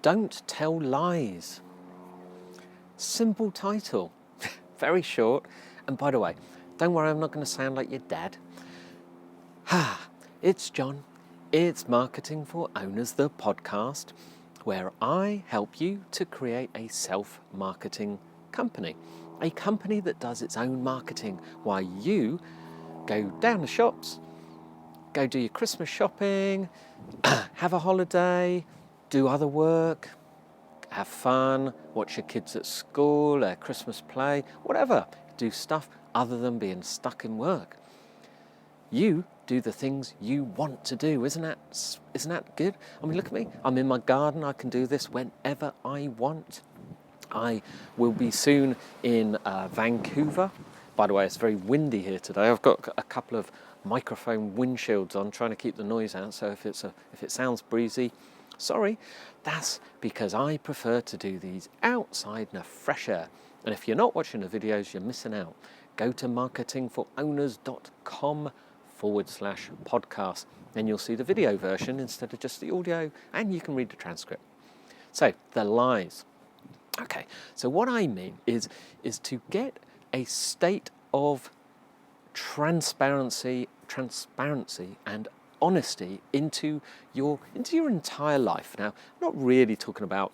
Don't Tell Lies. Simple title, very short. And by the way, don't worry, I'm not going to sound like your dad. It's John. It's Marketing for Owners, the podcast, where I help you to create a self-marketing company. A company that does its own marketing while you go down the shops, go do your Christmas shopping, have a holiday, do other work, have fun, watch your kids at school, their Christmas play, whatever. Do stuff other than being stuck in work. You do the things you want to do. Isn't that good? I mean, look at me. I'm in my garden. I can do this whenever I want. I will be soon in Vancouver. By the way, it's very windy here today. I've got a couple of microphone windshields on, trying to keep the noise out. So if it sounds breezy, sorry. That's because I prefer to do these outside in the fresh air. And if you're not watching the videos, you're missing out. Go to marketingforowners.com/podcast. Then you'll see the video version instead of just the audio, and you can read the transcript. So, the lies. Okay, so what I mean is to get a state of transparency and honesty into your entire life. Now, I'm not really talking about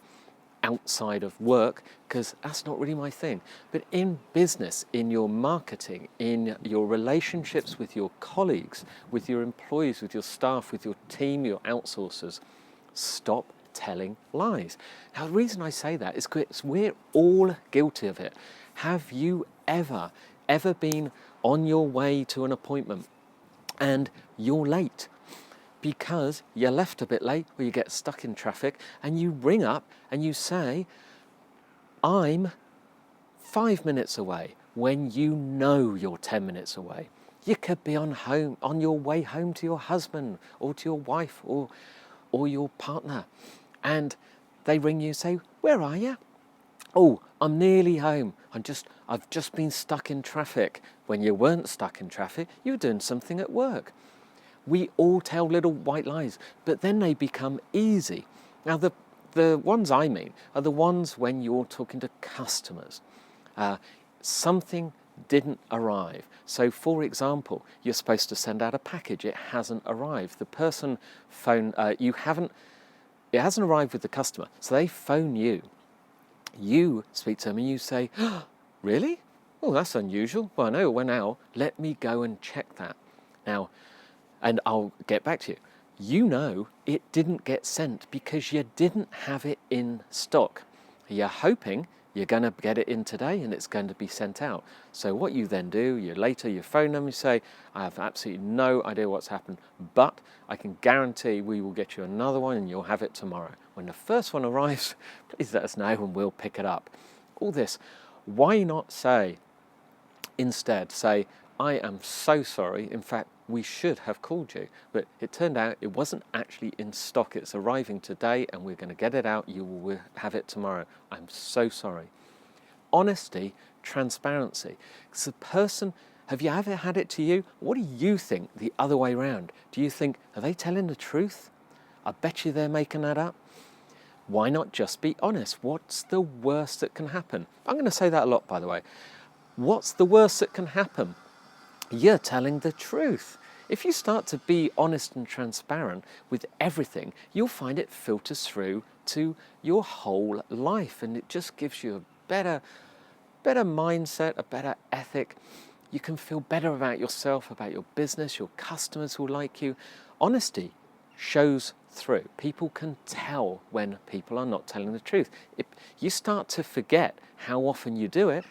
outside of work, because that's not really my thing, but in business, in your marketing, in your relationships with your colleagues, with your employees, with your staff, with your team, your outsourcers. Stop telling lies. Now, the reason I say that is because we're all guilty of it. Have you ever been on your way to an appointment and you're late because you left a bit late, or you get stuck in traffic, and you ring up and you say, I'm 5 minutes away, when you know you're 10 minutes away? You could be on your way home to your husband or to your wife or your partner, and they ring you and say, where are you? Oh, I'm nearly home. I've just been stuck in traffic. When you weren't stuck in traffic, you were doing something at work. We all tell little white lies, but then they become easy. Now, the ones I mean are the ones when you're talking to customers. Something didn't arrive. So, for example, you're supposed to send out a package. It hasn't arrived. The person it hasn't arrived with the customer. So they phone you. You speak to them and you say, oh, really? Oh, that's unusual. Well, I know it went out. Let me go and check that. Now, and I'll get back to you. You know it didn't get sent because you didn't have it in stock. You're hoping you're going to get it in today and it's going to be sent out. So what you then do, you phone them, you say, I have absolutely no idea what's happened, but I can guarantee we will get you another one and you'll have it tomorrow. When the first one arrives, please let us know and we'll pick it up. All this. Why not instead say, I am so sorry. In fact, we should have called you, but it turned out it wasn't actually in stock. It's arriving today and we're going to get it out. You will have it tomorrow. I'm so sorry. Honesty, transparency. Because the person, have you ever had it to you? What do you think the other way around? Do you think, are they telling the truth? I bet you they're making that up. Why not just be honest? What's the worst that can happen? I'm going to say that a lot, by the way. What's the worst that can happen? You're telling the truth. If you start to be honest and transparent with everything, you'll find it filters through to your whole life, and it just gives you a better mindset, a better ethic. You can feel better about yourself, about your business, your customers will like you. Honesty shows through. People can tell when people are not telling the truth. If you start to forget how often you do it,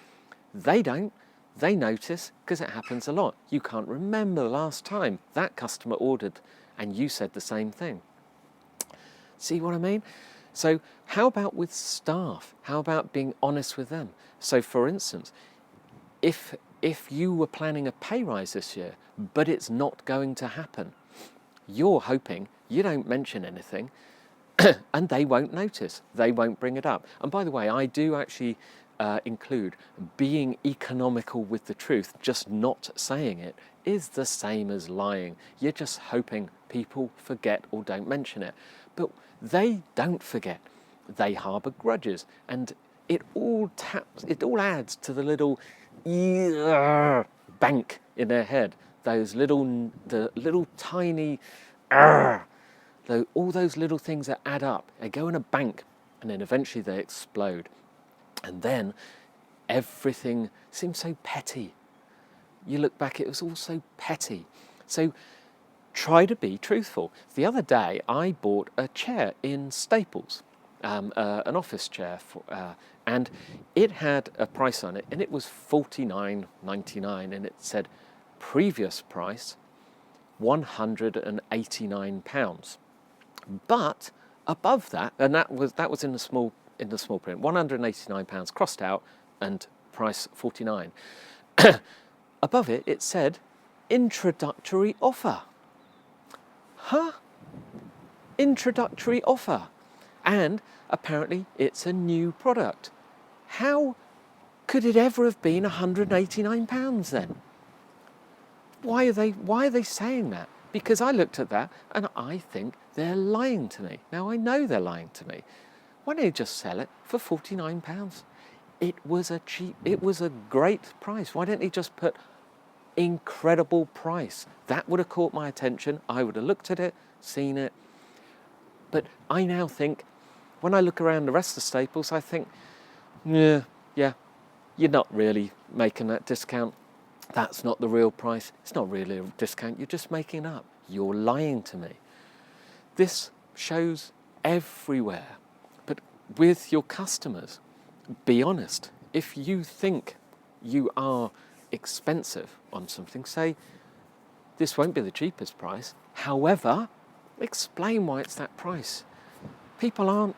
they don't. They notice because it happens a lot. You can't remember the last time that customer ordered and you said the same thing. See what I mean? So how about with staff? How about being honest with them? So for instance, if you were planning a pay rise this year, but it's not going to happen, you're hoping you don't mention anything and they won't notice. They won't bring it up. And by the way, I do actually include being economical with the truth. Just not saying it is the same as lying. You're just hoping people forget or don't mention it. But they don't forget. they harbour grudges, and it all adds to the little bank in their head. The little tiny, all those little things that add up. They go in a bank, and then eventually they explode, and then everything seems so petty. You look back, it was all so petty. So try to be truthful. The other day, I bought a chair in Staples, an office chair, and it had a price on it, and it was $49.99, and it said previous price £189. But above that, and that was in the small print, £189 crossed out, and price 49. Above it, it said introductory offer. Huh? Introductory offer. And apparently it's a new product. How could it ever have been £189 then? Why are they saying that? Because I looked at that and I think they're lying to me. Now I know they're lying to me. Why don't they just sell it for £49? It was a great price. Why don't they just put incredible price? That would have caught my attention. I would have looked at it, seen it. But I now think, when I look around the rest of Staples, I think, yeah, you're not really making that discount. That's not the real price. It's not really a discount. You're just making it up. You're lying to me. This shows everywhere. But with your customers, be honest. If you think you are expensive on something, say, this won't be the cheapest price. However, explain why it's that price. People aren't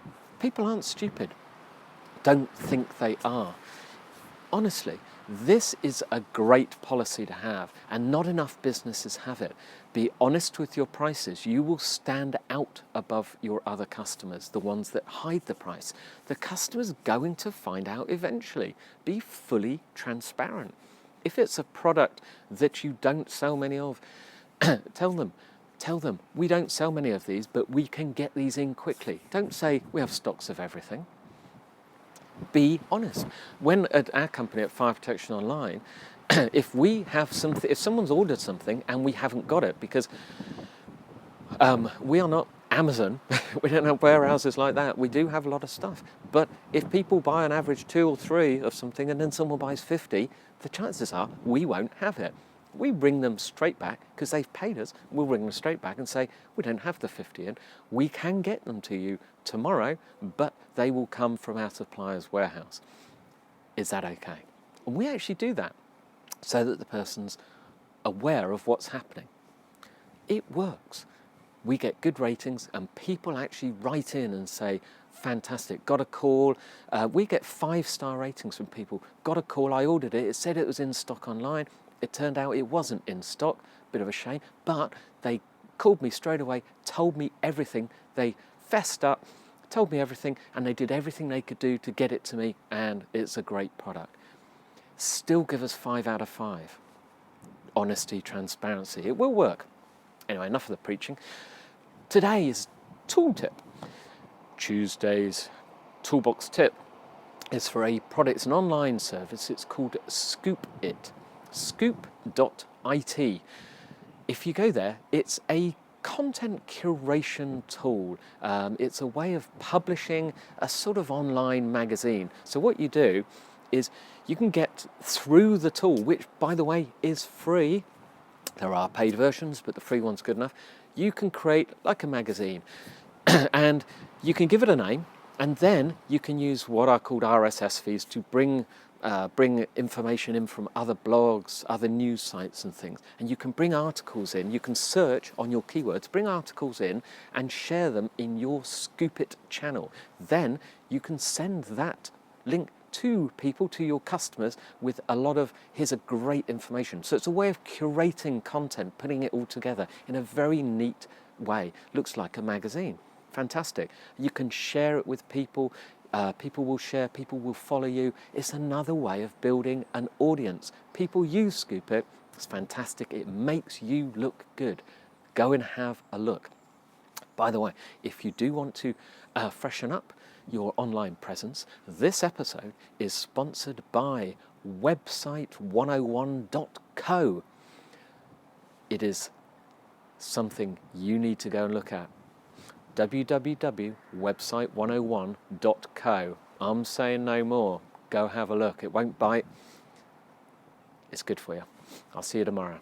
stupid. Don't think they are. Honestly, this is a great policy to have, and not enough businesses have it. Be honest with your prices. You will stand out above your other customers, the ones that hide the price. The customer's going to find out eventually. Be fully transparent. If it's a product that you don't sell many of, tell them, we don't sell many of these, but we can get these in quickly. Don't say we have stocks of everything. Be honest. When at our company at Fire Protection Online, if someone's ordered something and we haven't got it, because we are not Amazon, we don't have warehouses like that. We do have a lot of stuff. But if people buy on average 2 or 3 of something and then someone buys 50, the chances are we won't have it. We bring them straight back because they've paid us. We'll bring them straight back and say, we don't have the 50 in. We can get them to you tomorrow, but they will come from our supplier's warehouse. Is that okay? And we actually do that so that the person's aware of what's happening. It works. We get good ratings and people actually write in and say, fantastic, got a call. We get 5-star ratings from people. Got a call, I ordered it. It said it was in stock online. It turned out it wasn't in stock, bit of a shame, but they called me straight away, told me everything. They fessed up, told me everything, and they did everything they could do to get it to me, and it's a great product. Still give us 5 out of 5. Honesty, transparency, it will work. Anyway, enough of the preaching. Today's tool tip. Tuesday's toolbox tip is for a product, it's an online service, it's called Scoop.it. Scoop.it. If you go there, it's a content curation tool. It's a way of publishing a sort of online magazine. So what you do is you can get through the tool, which, by the way, is free. There are paid versions, but the free one's good enough. You can create like a magazine and you can give it a name, and then you can use what are called RSS feeds to bring information in from other blogs, other news sites and things. And you can bring articles in, you can search on your keywords, bring articles in and share them in your Scoop It channel. Then you can send that link to people, to your customers, with a lot of, here's a great information. So it's a way of curating content, putting it all together in a very neat way. Looks like a magazine. Fantastic. You can share it with people. People will share, people will follow you. It's another way of building an audience. People use Scoop It. It's fantastic. It makes you look good. Go and have a look. By the way, if you do want to freshen up, your online presence, this episode is sponsored by website101.co. It is something you need to go and look at. www.website101.co. I'm saying no more. Go have a look. It won't bite. It's good for you. I'll see you tomorrow.